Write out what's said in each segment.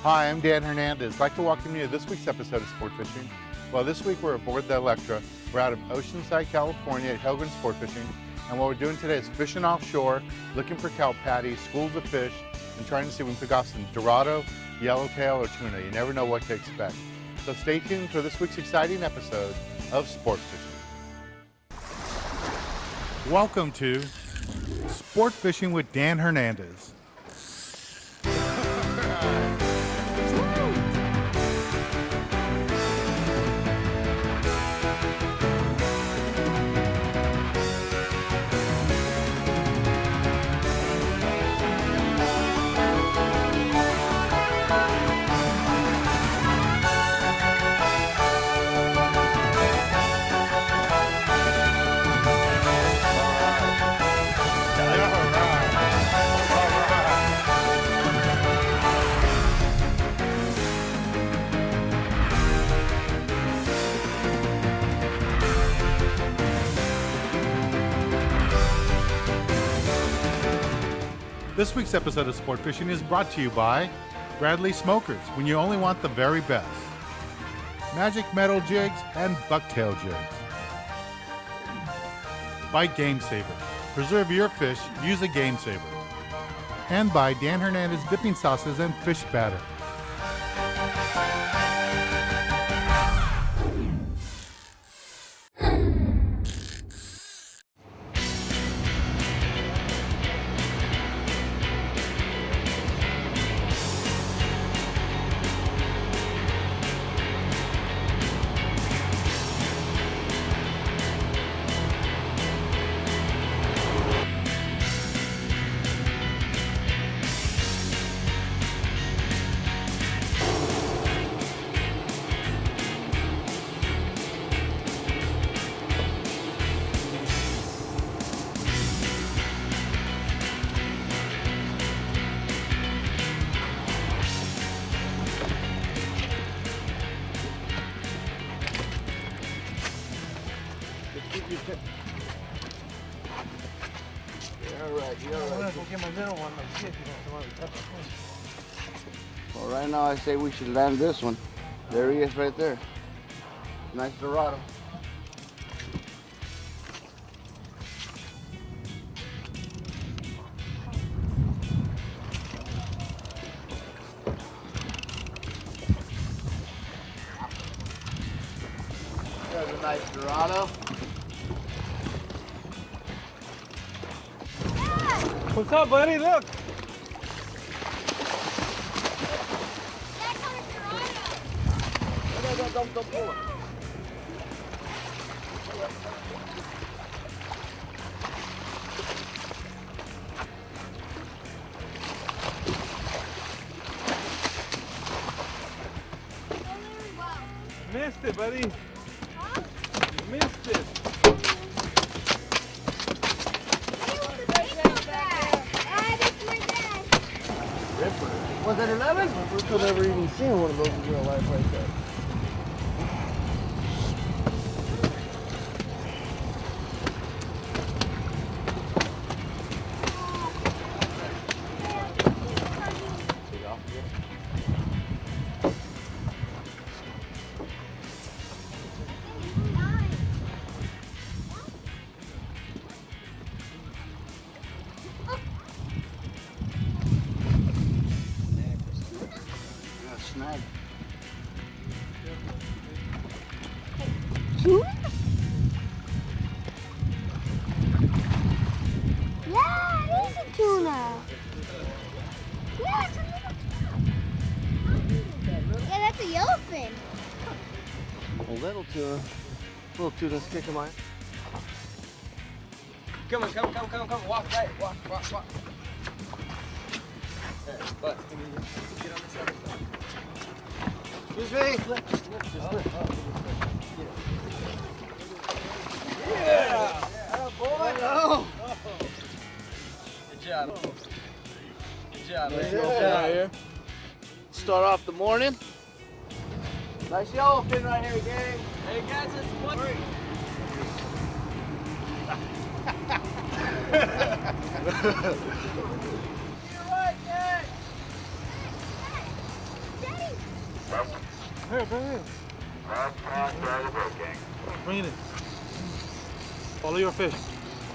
Hi, I'm Dan Hernandez. I'd like to welcome you to this week's episode of Sport Fishing. Well, this week we're aboard the Electra. We're out of Oceanside, California at Helgren Sport Fishing. And what we're doing today is fishing offshore, looking for kelp patties, schools of fish, and trying to see if we can pick off some Dorado, yellowtail, or tuna. You never know what to expect. So stay tuned for this week's exciting episode of Sport Fishing. Welcome to Sport Fishing with Dan Hernandez. This week's episode of Sport Fishing is brought to you by Bradley Smokers, when you only want the very best. Magic Metal Jigs and Bucktail Jigs. By Game Saver. Preserve your fish, use a Game Saver. And by Dan Hernandez Dipping Sauces and Fish Batter. Well, right now I say we should land this one. There he is right there. Nice Dorado. There's a nice Dorado. What's up, buddy? Look. Don't pull it. Missed it, buddy. Huh? Missed it. Was that 11? I've never even seen one of those in real life like that. Snag. Tuna? Yeah, it is a tuna. Yeah, it's a little tuna. Yeah, that's a yellowfin. A little tuna. Little tuna's kicking mine. Come on, come. Walk right. Walk. There, but Get on this other side. excuse me. Just lift. Yeah. Boy. No. Good job. Good job. Nice man. yellowfin right here. Start off the morning. Nice yellowfin right here, gang. Hey guys, this is one. Here, bring it in. Bring it in. Follow your fish.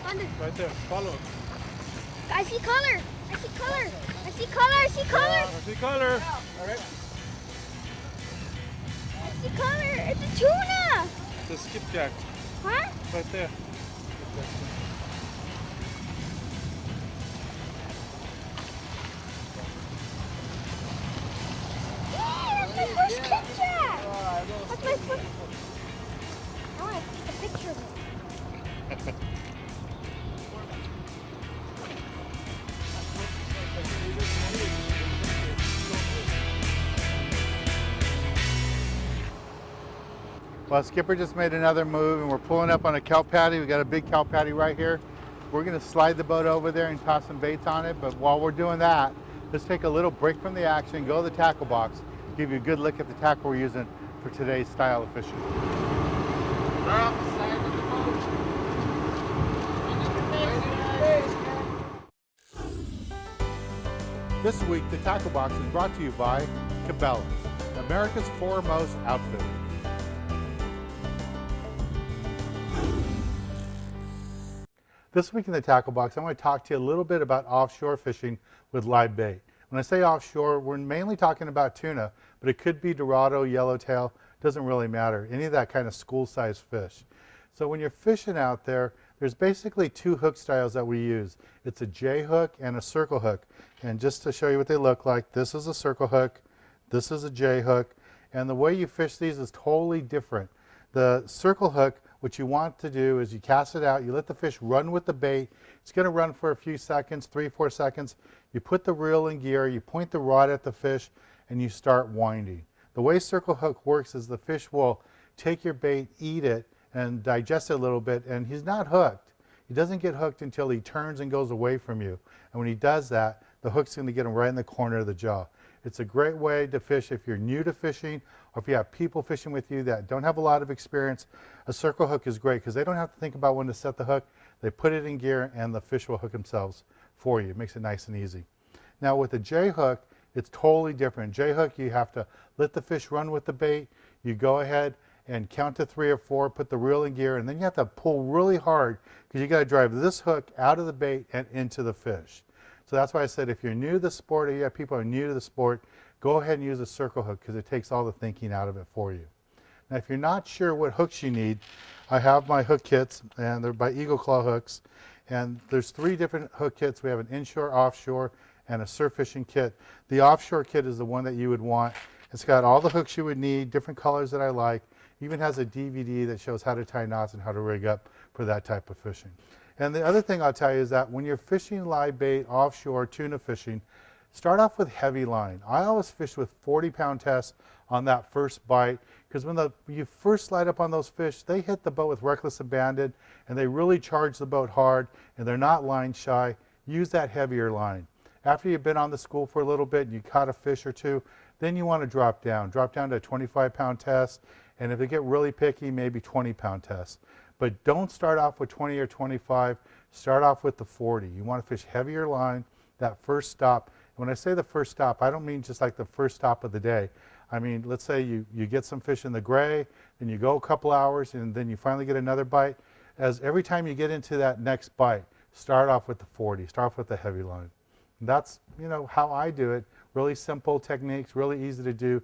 Under. Right there. Follow. I see color. I see color. I see color. I see color. I see color. All right. I see color. It's a tuna. It's a skipjack. Huh? Right there. Yeah, that's my first skipjack. That's my first. I want to take a picture of it. Well, Skipper just made another move and we're pulling up on a kelp patty. We got a big kelp patty right here. We're gonna slide the boat over there and toss some baits on it. But while we're doing that, let's take a little break from the action, go to the tackle box, give you a good look at the tackle we're using for today's style of fishing. This week, the tackle box is brought to you by Cabela's, America's foremost outfitter. This week in the tackle box, I want to talk to you a little bit about offshore fishing with live bait. When I say offshore, we're mainly talking about tuna, but it could be Dorado, yellowtail, doesn't really matter, any of that kind of school-sized fish. So when you're fishing out there, there's basically two hook styles that we use. It's a J hook and a circle hook. And just to show you what they look like, this is a circle hook, this is a J hook, and the way you fish these is totally different. The circle hook, what you want to do is you cast it out, you let the fish run with the bait. It's going to run for a few seconds, 3-4 seconds. You put the reel in gear, you point the rod at the fish, and you start winding. The way circle hook works is the fish will take your bait, eat it, and digest it a little bit, and he's not hooked. He doesn't get hooked until he turns and goes away from you. And when he does that, the hook's going to get him right in the corner of the jaw. It's a great way to fish if you're new to fishing, or if you have people fishing with you that don't have a lot of experience. A circle hook is great because they don't have to think about when to set the hook. They put it in gear and the fish will hook themselves for you. It makes it nice and easy. Now with the J hook, it's totally different. J hook, you have to let the fish run with the bait. You go ahead and count to 3 or 4, put the reel in gear, and then you have to pull really hard because you got to drive this hook out of the bait and into the fish. So that's why I said if you're new to the sport, or you have people who are new to the sport, go ahead and use a circle hook because it takes all the thinking out of it for you. Now if you're not sure what hooks you need, I have my hook kits, and they're by Eagle Claw hooks, and there's 3 different hook kits. We have an inshore, offshore, and a surf fishing kit. The offshore kit is the one that you would want. It's got all the hooks you would need, different colors that I like. Even has a DVD that shows how to tie knots and how to rig up for that type of fishing. And the other thing I'll tell you is that when you're fishing live bait, offshore tuna fishing, start off with heavy line. I always fish with 40-pound tests on that first bite because when you first slide up on those fish, they hit the boat with reckless abandon and they really charge the boat hard and they're not line shy. Use that heavier line. After you've been on the school for a little bit and you caught a fish or two, then you want to drop down to a 25-pound test. And if they get really picky, maybe 20-pound tests. But don't start off with 20 or 25. Start off with the 40. You want to fish heavier line, that first stop. When I say the first stop, I don't mean just like the first stop of the day. I mean, let's say you get some fish in the gray, then you go a couple hours, and then you finally get another bite. As every time you get into that next bite, start off with the 40. Start off with the heavy line. And that's, how I do it. Really simple techniques, really easy to do.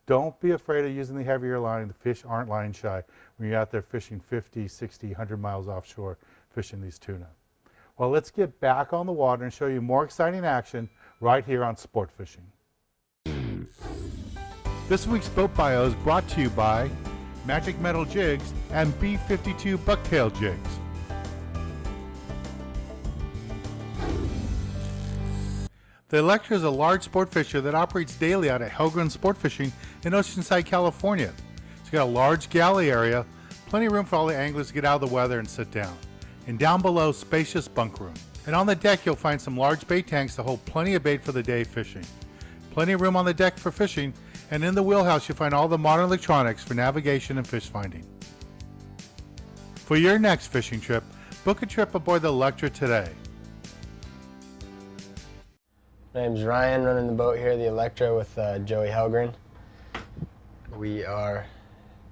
Don't be afraid of using the heavier line. The fish aren't line shy when you're out there fishing 50, 60, 100 miles offshore fishing these tuna. Well, let's get back on the water and show you more exciting action right here on Sport Fishing. This week's Boat Bio is brought to you by Magic Metal Jigs and B52 Bucktail Jigs. The Electra is a large sport fisher that operates daily out at Helgren Sport Fishing in Oceanside, California. It's got a large galley area, plenty of room for all the anglers to get out of the weather and sit down. And down below, spacious bunk room. And on the deck, you'll find some large bait tanks to hold plenty of bait for the day fishing. Plenty of room on the deck for fishing, and in the wheelhouse, you'll find all the modern electronics for navigation and fish finding. For your next fishing trip, book a trip aboard the Electra today. My name's Ryan, running the boat here, the Electra, with Joey Helgren. We are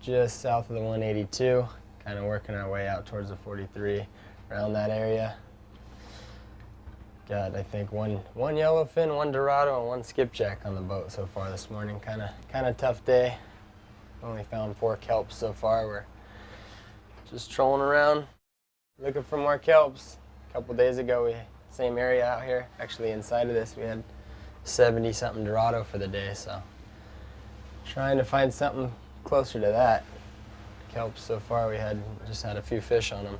just south of the 182, kind of working our way out towards the 43, around that area. Got, I think, one yellowfin, one Dorado, and one skipjack on the boat so far this morning. Kind of tough day. Only found 4 kelps so far. We're just trolling around, looking for more kelps. A couple days ago, same area out here, actually inside of this, we had 70-something Dorado for the day, so trying to find something closer to that. Kelps so far, we just had a few fish on them.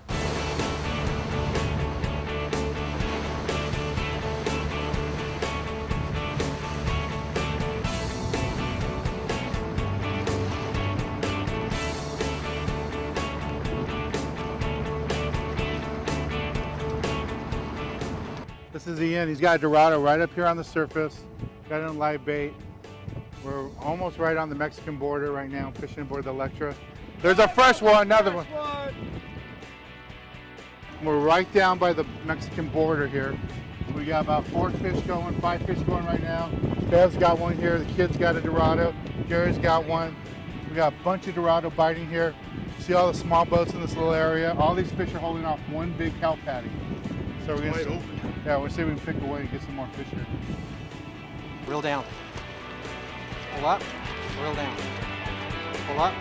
This is Ian. He's got a Dorado right up here on the surface. Got it on live bait. We're almost right on the Mexican border right now, fishing aboard the Electra. There's a fresh one, another one. We're right down by the Mexican border here. We got about 4 fish going, 5 fish going right now. Bev's got one here. The kid's got a Dorado. Gary's got one. We got a bunch of Dorado biting here. See all the small boats in this little area. All these fish are holding off one big kelp patty. So we're gonna we'll see if we can pick away and get some more fish here. Reel down. Pull up, reel down. Pull up,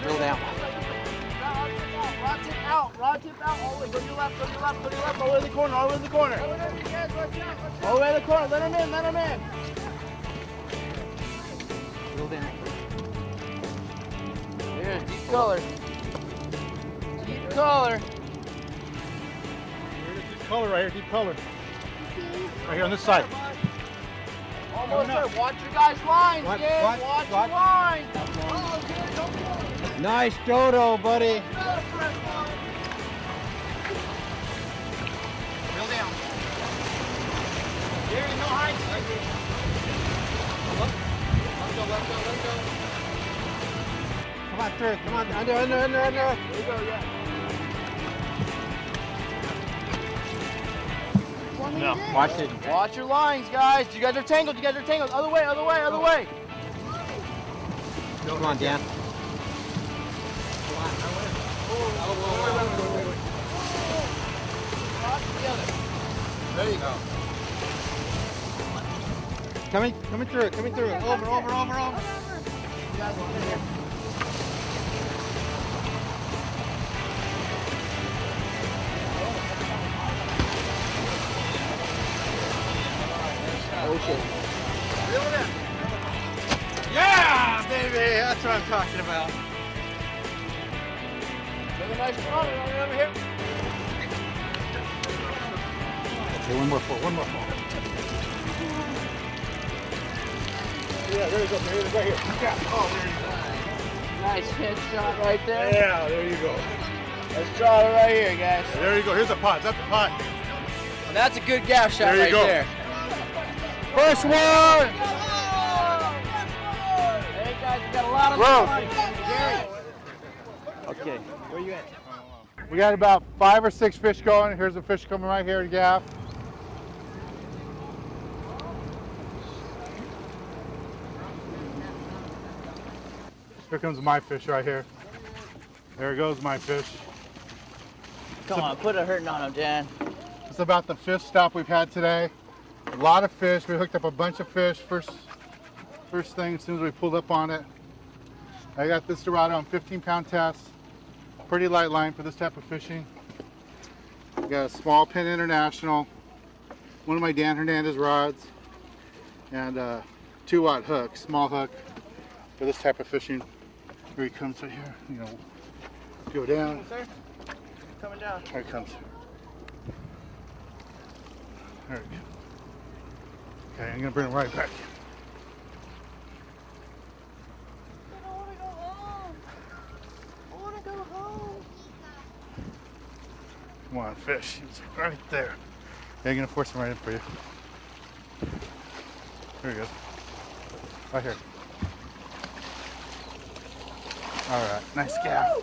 reel down. Rod tip out, all the way. Go to your left, go to your left, go to your left, all the way to the corner, all the way to the corner. All the way to the corner, let him in, let him in. Reel down. Here, deep color. Deep color. Deep color right here, deep color. Right here on this side. Almost there. Watch your guys' lines, Watch your lines. Nice dodo, buddy. Reel down. Gary, no height. Let go. Come on through, come on, under. There you go, yeah. No, watch it. Watch your lines, guys. You guys are tangled. Other way. Come on, Dan. There you go. Coming through. Over. Yeah, baby, that's what I'm talking about. Another nice spot right over here. Okay, one more pull. Yeah, there you go, right here. Yeah. Oh, there you go. Nice hit shot right there. Yeah, there you go. Let's draw it right here, guys. There you go. Here's the pot. That's the pot. And that's a good gaff shot There you right go. there. First one. Hey guys, we got a lot of Gary. Okay, where you at? We got about 5 or 6 fish going. Here's a fish coming right here to gaff. Here comes my fish right here. There goes my fish. Come on, put a hurting on him, Dan. It's about the 5th stop we've had today. A lot of fish. We hooked up a bunch of fish first thing as soon as we pulled up on it. I got this Dorado on 15-pound test. Pretty light line for this type of fishing. I got a small pin international, one of my Dan Hernandez rods, and a 2-aught hook, small hook for this type of fishing. Here he comes right here. You know, go down. Coming down. Here he comes. There we go. Okay, I'm gonna bring him right back. I want to go home. I want to go home. Come on, fish. It's right there. Yeah, I'm gonna force him right in for you. Here he goes. Right here. All right, nice gaff.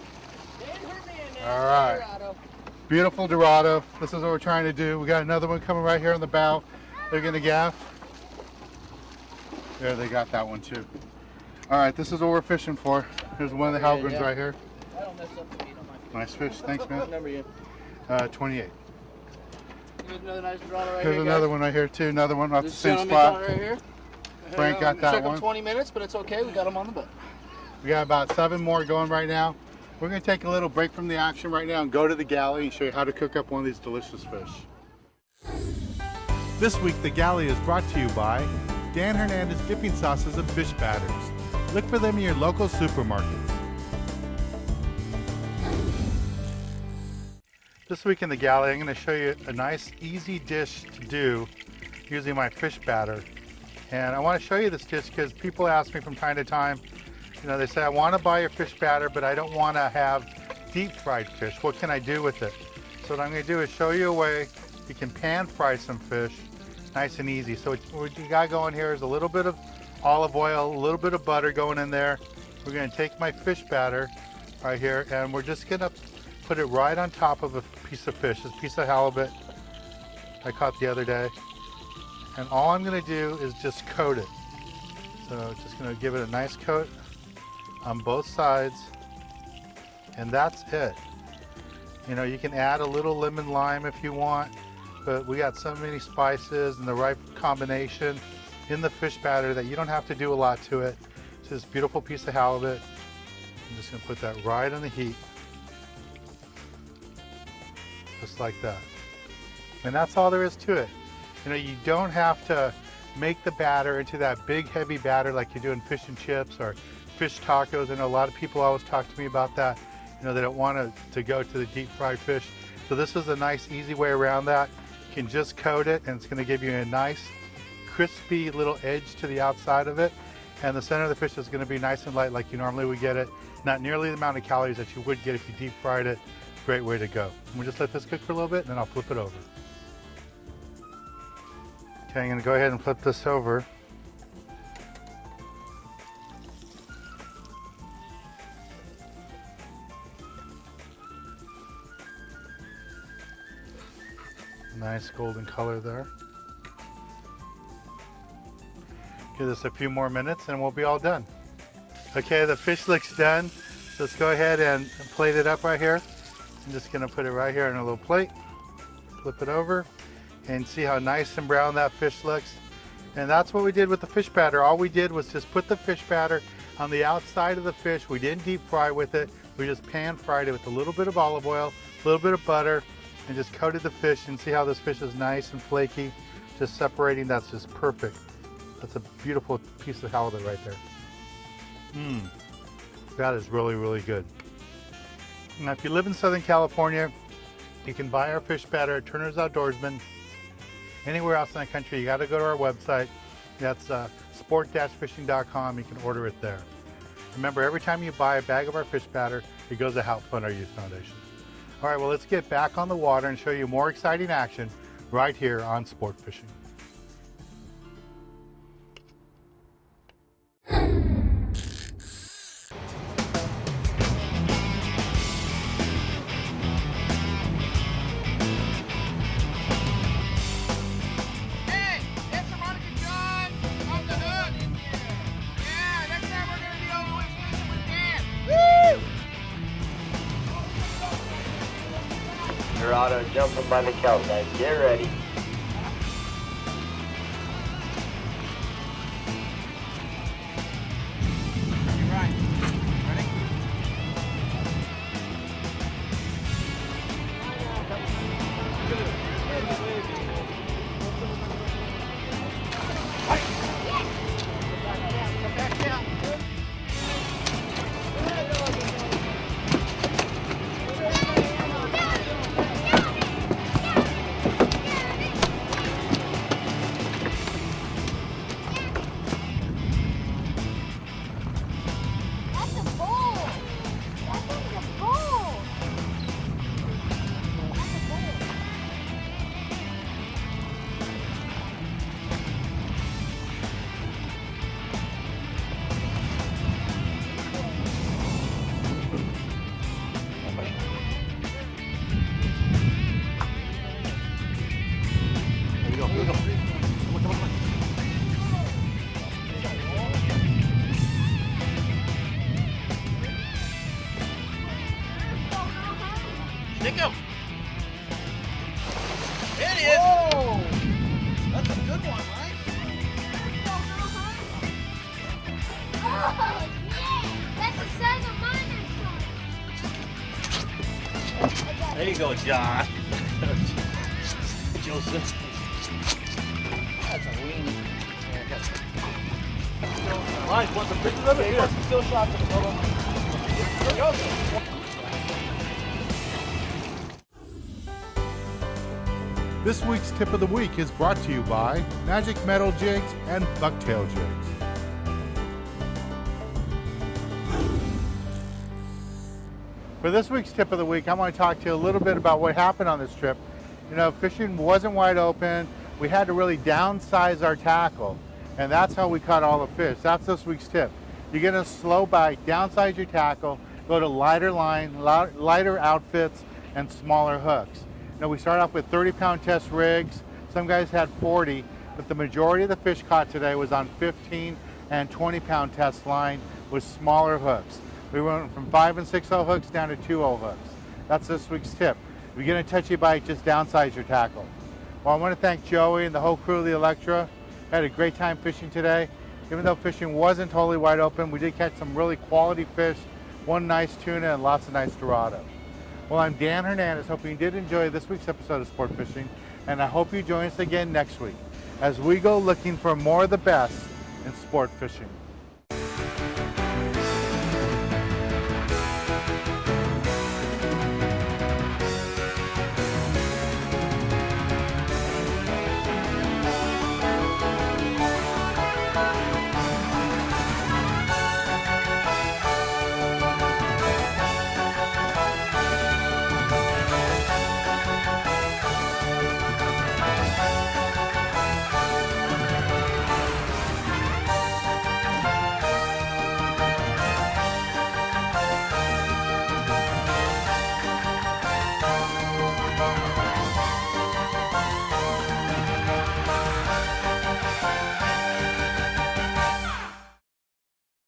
All right. Beautiful Dorado. This is what we're trying to do. We got another one coming right here on the bow. They're gonna gaff. There, they got that one too. All right, this is what we're fishing for. Here's one of the Halgrins right here. I don't mess up the meat on my Nice fish. Thanks, man. What number are you? 28. Here's another nice Dorado right Here's here, another guys. one right here too. Another one off the This same gentleman got spot. it right here. Frank got that Took one. him 20 minutes, but it's okay. We got him on the boat. We got about 7 more going right now. We're going to take a little break from the action right now and go to the Galley and show you how to cook up one of these delicious fish. This week, the Galley is brought to you by Dan Hernandez Dipping Sauces and Fish Batters. Look for them in your local supermarkets. This week in the Galley, I'm going to show you a nice, easy dish to do using my fish batter. And I want to show you this dish because people ask me from time to time, you know, they say, I want to buy your fish batter, but I don't want to have deep fried fish. What can I do with it? So what I'm going to do is show you a way you can pan fry some fish, nice and easy. So what you got going here is a little bit of olive oil, a little bit of butter going in there. We're going to take my fish batter right here, and we're just going to put it right on top of a piece of fish, this piece of halibut I caught the other day. And all I'm going to do is just coat it. So just going to give it a nice coat on both sides, and that's it. You know, you can add a little lemon lime if you want, but we got so many spices and the right combination in the fish batter that you don't have to do a lot to it. It's this beautiful piece of halibut. I'm just going to put that right on the heat, just like that. And that's all there is to it. You know, you don't have to make the batter into that big heavy batter like you do in fish and chips or fish tacos. I know a lot of people always talk to me about that. You know, they don't want to go to the deep fried fish. So this is a nice easy way around that. You can just coat it, and it's going to give you a nice crispy little edge to the outside of it. And the center of the fish is going to be nice and light like you normally would get it. Not nearly the amount of calories that you would get if you deep fried it. Great way to go. And we'll just let this cook for a little bit, and then I'll flip it over. Okay, I'm going to go ahead and flip this over. Nice golden color there. Give this a few more minutes and we'll be all done. Okay, the fish looks done. So let's go ahead and plate it up right here. I'm just going to put it right here on a little plate. Flip it over and see how nice and brown that fish looks. And that's what we did with the fish batter. All we did was just put the fish batter on the outside of the fish. We didn't deep fry with it. We just pan fried it with a little bit of olive oil, a little bit of butter, and just coated the fish. And see how this fish is nice and flaky, just separating. That's just perfect. That's a beautiful piece of halibut right there. That is really, really good. Now, if you live in Southern California, you can buy our fish batter at Turner's Outdoorsman. Anywhere else in the country, you got to go to our website. That's sport-fishing.com. You can order it there. Remember, every time you buy a bag of our fish batter, it goes to help fund our youth foundation. All right, well, let's get back on the water and show you more exciting action right here on Sport Fishing. Dorado jumping by the kelp, guys. Get ready. Stick him. There he is. Oh! That's a good one, right? Oh, yeah. That's the size of mine actually. There you go, John. Joseph. That's a wing. Mike, want some pictures of it? He wants some still shots of it, Bubba. This week's tip of the week is brought to you by Magic Metal Jigs and Bucktail Jigs. For this week's tip of the week, I want to talk to you a little bit about what happened on this trip. You know, fishing wasn't wide open. We had to really downsize our tackle, and that's how we caught all the fish. That's this week's tip. You get a slow bite, downsize your tackle, go to lighter line, lighter outfits, and smaller hooks. You know, we started off with 30-pound test rigs. Some guys had 40, but the majority of the fish caught today was on 15 and 20-pound test line with smaller hooks. We went from 5 and 6/0 hooks down to 2/0 hooks. That's this week's tip. If you get a touchy bite, just downsize your tackle. Well, I want to thank Joey and the whole crew of the Electra. I had a great time fishing today. Even though fishing wasn't totally wide open, we did catch some really quality fish, one nice tuna and lots of nice Dorado. Well, I'm Dan Hernandez, hoping you did enjoy this week's episode of Sport Fishing, and I hope you join us again next week as we go looking for more of the best in sport fishing.